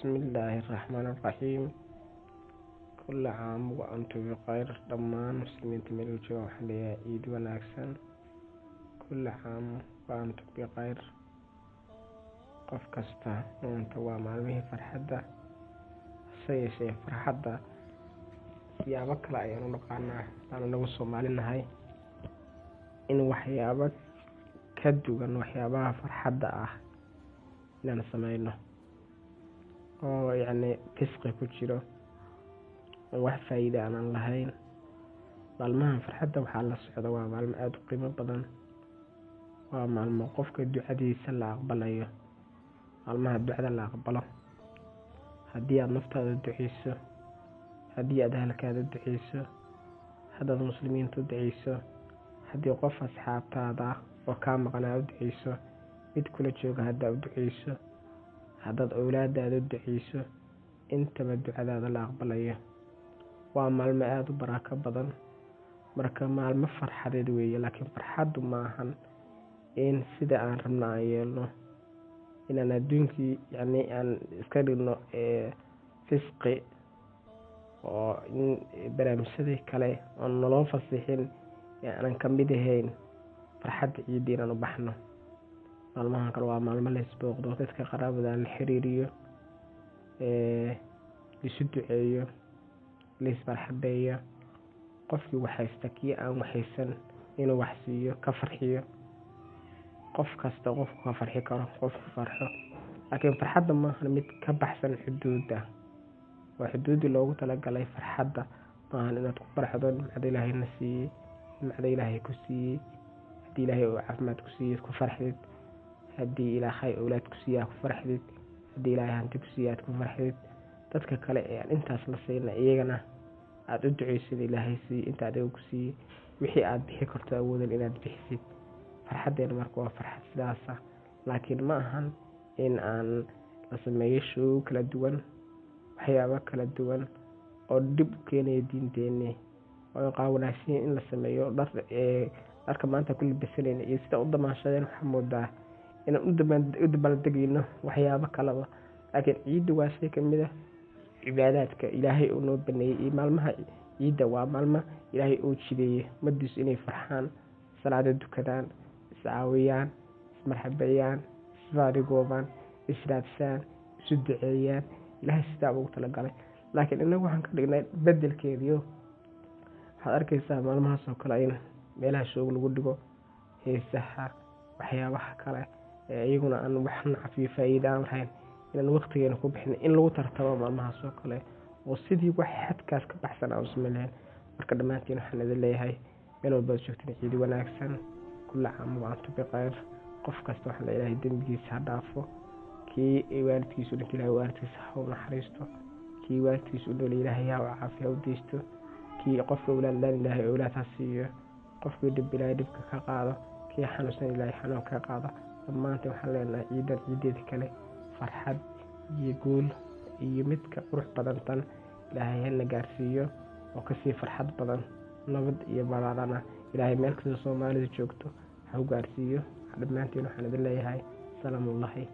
بسم الله الرحمن الرحيم. كل عام وأنتم بخير دمان مسلمين تميلوجو حليا عيد وناكسن. كل عام وأنتم بخير qof kasta maanta waa maalmihii farxadda sayeshe farxadda siyaabo kale ayaan u dhaqaanaa aan nagu Soomaalinahay in waxyaabo ka duwan waxyaabaha farxadda ah inaan sameeyno oo fisqi ku jiro wax faa'iido aan lahayn. maalmaha farxadda waxaa la socda waa maalmo aad u qiimo badan, waa maalmo qofka ducadiisa la aqbalayo. maalmaha ducada la aqbalo haddii aad naftaada duceyso, haddii aad ahalkaada duceyso, haddaad muslimiinta u duceyso, haddii qof asxaabtaada oo kaa maqnaa u duceyso, mid kula jooga haddaa u duceyso, haddaad awlaadaada u duceyso, intaba ducadaada la aqbalayo. waa maalmo aad u barako badan, marka maalmo farxadeed weeye. laakiin farxaddu maahan in sida aan rabno aan yeelno, inaan adduunkii aan iska dhigno fisqi oo in barnaamijyadii kale oo nolol fasixin aanan ka mid ahayn farxadda ciidda inaan u baxno. maalmahan kale waa maalmo la isbooqdo, dadka qaraabada la xiriiriyo, isu duceeyo, la isfarxadeeyo. qofkii waxaysta kii aan waxaysan inuu wax siiyo, ka farxiyo. qof kasta qofku ka farxi karo, qofku farxo. laakiin farxadda maahan mid ka baxsan xuduudda. waa xuduudii loogu talagalay farxadda maahan inaad ku farxdo nimcada ilaahayna siiyey, nimcada ilaahay ku siiyey. haddii ilaahay uu caafimaad ku siiyey ku farxdid, haddii ilaahay awlaad ku siiyey ku farxdid, haddii ilaahay hanti ku siiyey ku farxdid. dadka kale ee aan intaas la siina iyagana aad u duceysid ilaahay siiyey inta adiga ku siiyey, wixii aad bixi karto awoodan inaad bixisid. farxaddeena marka waa farxad sidaas ah. laakiin ma ahan in aan la sameeyo show kala duwan, waxyaabo kala duwan oo dib u keenaya diinteena, oo qaawanaashin in la sameeyo dharka maanta ku labisanayna iyo sida u damaashadeen. waxaa moodaa inaan u dabaaldegayno waxyaabo kaleba. laakiin ciiddu waa shay ka mid ah cibaadaadka ilaahay uu noo baneeyey. iyo maalmaha ciidda waa maalmo ilaahay uu jideeyey ummaddiisu inay farxaan, salaada dukadaan, iscaawiyaan, ismarxabeeyaan, isfaarigoobaan, israadsaan, isu duceeyaan. ilaahay sidaa ugu talagalay. laakiin inagu waxaan ka dhignay bedelkeediyo. waxaad arkaysaa maalmahaas oo kale in meelaha shoog lagu dhigo heesaha, waxyaabaha kale iyaguna aan wax nacaf iyo faa'iido aan lahayn, inaan waqtigeena ku bixin in lagu tartamo maalmahaas oo kale oo sidii wax xadkaas ka baxsan aan u samayn lahayn. marka dhammaantiin waxaan idin leeyahay meel walba aad joogtiin ciid wanaagsan. كل عام وأنتم بخير. qof kasta waxaa la ilaahay dembigiisa ha dhaafo. kii waalidkiisu dhintay ilaahay waalidkiisa ha u naxariisto. kii waalidkiisu u dhool ilaahay ha u caafiya u deysto. kii qofka awlaad laan ilaahay awlaad ha siiyo. qofkii dhib ilaahay dhibka ka qaado. kii xanuunsan ilaahay xanuun ka qaado. dhammaantiin waxaan leenahay ciidan ciideeda kale farxad iyo guul iyo midka qurux badan tan ilaahay hana gaarsiiyo oo kasii farxad badan, nabad iyo balaadana ilaahay meel kasta Soomaalida joogto ha u gaarsiiyo. dhammaantiin waxaan idin leeyahay salaamullahi